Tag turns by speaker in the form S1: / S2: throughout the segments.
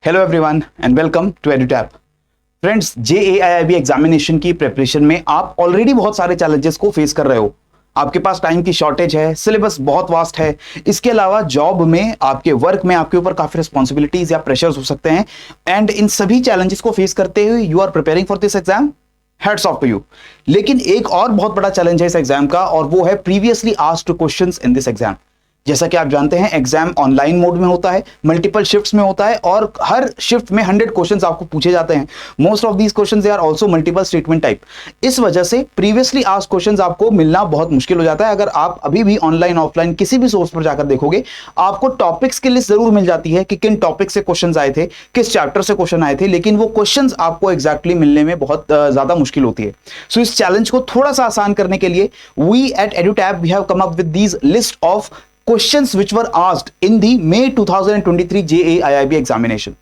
S1: Hello everyone and welcome to Edutap. Friends, JAIIB examination की preparation में आप already बहुत सारे चैलेंजेस को फेस कर रहे हो। आपके पास टाइम की शॉर्टेज है, सिलेबस बहुत वास्ट है, इसके अलावा जॉब में, आपके वर्क में आपके ऊपर काफी रिस्पॉन्सिबिलिटीज या प्रेशर्स हो सकते हैं एंड इन सभी चैलेंजेस को फेस करते हुए you are preparing for this exam. Heads off to you. लेकिन एक और बहुत बड़ा चैलेंज है इस एग्जाम का और वो है previously asked questions in this exam. जैसा कि आप जानते हैं एग्जाम ऑनलाइन मोड में होता है, मल्टीपल शिफ्ट्स में होता है और हर शिफ्ट में 100 क्वेश्चंस आपको पूछे जाते हैं। Most of these questions they are also multiple statement type. इस वजह से प्रीवियसली आस्क्ड क्वेश्चंस आपको मिलना बहुत मुश्किल हो जाता है। अगर आप अभी भी ऑनलाइन ऑफलाइन किसी भी सोर्स पर जाकर देखोगे, आपको टॉपिक्स की लिस्ट जरूर मिल जाती है कि किन टॉपिक से क्वेश्चंस आए थे, किस चैप्टर से क्वेश्चन आए थे, लेकिन वो क्वेश्चंस आपको एग्जैक्टली मिलने में बहुत ज्यादा मुश्किल होती है। सो इस चैलेंज को थोड़ा सा आसान करने के लिए we at EduTap we have come up with these list of questions which were asked in the May 2023 JAIIB examination।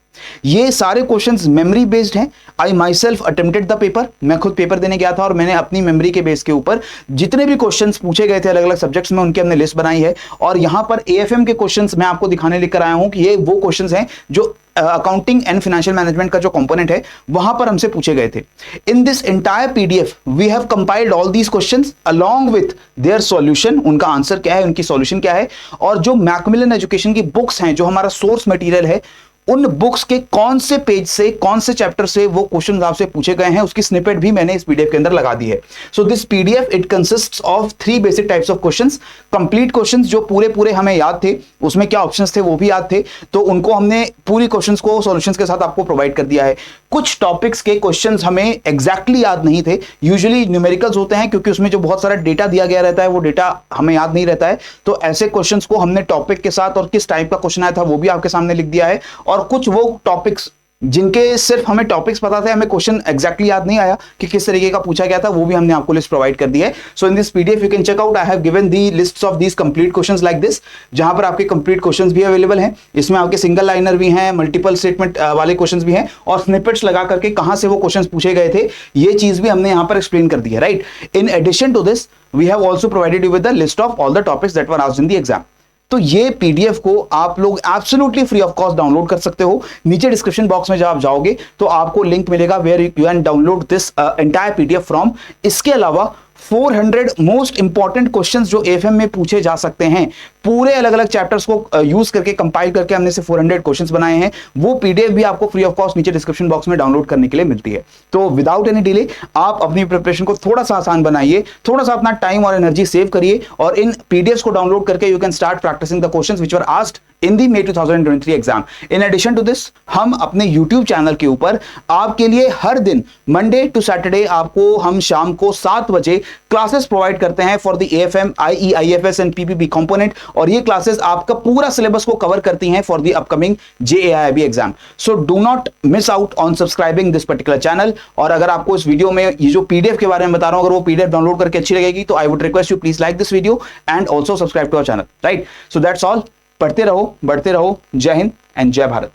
S1: ये सारे क्वेश्चंस मेमोरी बेस्ड हैं। I myself attempted the paper. मैं खुद पेपर देने गया था और मैंने अपनी मेमोरी के बेस के ऊपर जितने भी क्वेश्चंस पूछे गए थे अलग अलग सब्जेक्ट्स में, उनकी हमने लिस्ट बनाई है। और यहां पर एएफएम के क्वेश्चंस मैं आपको दिखाने लेकर आया हूं कि ये वो क्वेश्चंस हैं जो अकाउंटिंग एंड फाइनेंशियल मैनेजमेंट का जो कंपोनेंट है वहां पर हमसे पूछे गए थे। In this entire PDF we have compiled all these questions along with their solution. उनका आंसर क्या है, उनकी सॉल्यूशन क्या है, और जो मैकमिलन एजुकेशन की बुक्स हैं, जो हमारा सोर्स मटेरियल है, उन बुक्स के कौन से पेज से, कौन से चैप्टर से वो क्वेश्चन आपसे पूछे गए हैं, उसकी स्निपेट भी मैंने इस पीडीएफ के अंदर लगा दी है। So this PDF it consists of 3 basic types of questions. Complete questions जो पूरे हमें याद थे, उसमें क्या ऑप्शंस थे वो भी याद थे, तो उनको हमने पूरी क्वेश्चंस को सॉल्यूशंस के साथ आपको प्रोवाइड कर दिया है। कुछ टॉपिक्स के क्वेश्चंस हमें एग्जैक्टली याद नहीं थे, यूजुअली न्यूमेरिकल्स होते हैं क्योंकि उसमें जो बहुत सारा डेटा दिया गया रहता है वो डेटा हमें याद नहीं रहता है। तो ऐसे क्वेश्चंस को हमने टॉपिक के साथ और किस टाइप का क्वेश्चन आया था वो भी आपके सामने लिख दिया है। और कुछ वो टॉपिक्स जिनके सिर्फ हमें टॉपिक्स पता थे, हमें क्वेश्चन एग्जैक्टली याद नहीं आया कि किस तरीके का पूछा गया था, वो भी हमने आपको लिस्ट प्रोवाइड कर दी है। So in this PDF you can check out, I have given the lists of these complete questions like this, जहां पर आपके कंप्लीट क्वेश्चंस भी अवेलेबल हैं। इसमें आपके सिंगल लाइनर भी हैं, मल्टीपल स्टेटमेंट वाले क्वेश्चंस भी हैं और स्निपेट्स लगा करके कहां से वो क्वेश्चंस पूछे गए थे ये चीज भी हमने यहां पर एक्सप्लेन कर दी है, right. In addition to this we have also provided you with the list of all the topics that were asked in the exam. तो ये पीडीएफ को आप लोग absolutely free of cost download कर सकते हो। नीचे डिस्क्रिप्शन बॉक्स में जब आप जाओगे तो आपको लिंक मिलेगा where you can download this entire PDF from. इसके अलावा 400 मोस्ट इंपॉर्टेंट क्वेश्चंस जो एएफएम में पूछे जा सकते हैं, पूरे अलग अलग चैप्टर्स को यूज करके कंपाइल करके हमने से 400 क्वेश्चंस बनाए हैं। वो पीडीएफ भी आपको फ्री ऑफ कॉस्ट नीचे डिस्क्रिप्शन बॉक्स में डाउनलोड करने के लिए मिलती है। तो विदाउट एनी डिले आप अपनी प्रिपरेशन को थोड़ा सा आसान बनाइए, थोड़ा सा अपना टाइम और एनर्जी सेव करिए और इन पीडीएफ्स को डाउनलोड करके you can start practicing the questions which were asked in the May 2023 exam. In addition to this हम अपने YouTube चैनल के ऊपर आपके लिए हर दिन मंडे टू सैटरडे आपको हम शाम को 7 बजे क्लासेस प्रोवाइड करते हैं for the AFM, IE, IFS and PPB component. और ये क्लासेस आपका पूरा सिलेबस को कवर करती हैं for the upcoming JAIIB exam. So do not miss out on subscribing this particular channel. और अगर आपको इस वीडियो में ये जो पीडीएफ के बारे में बता रहा हूं, अगर वो पीडीएफ डाउनलोड करके अच्छी लगेगी तो I would request you please like this video and also subscribe to our channel, right. So that's all. पढ़ते रहो, बढ़ते रहो। जय हिंद एंड जय भारत।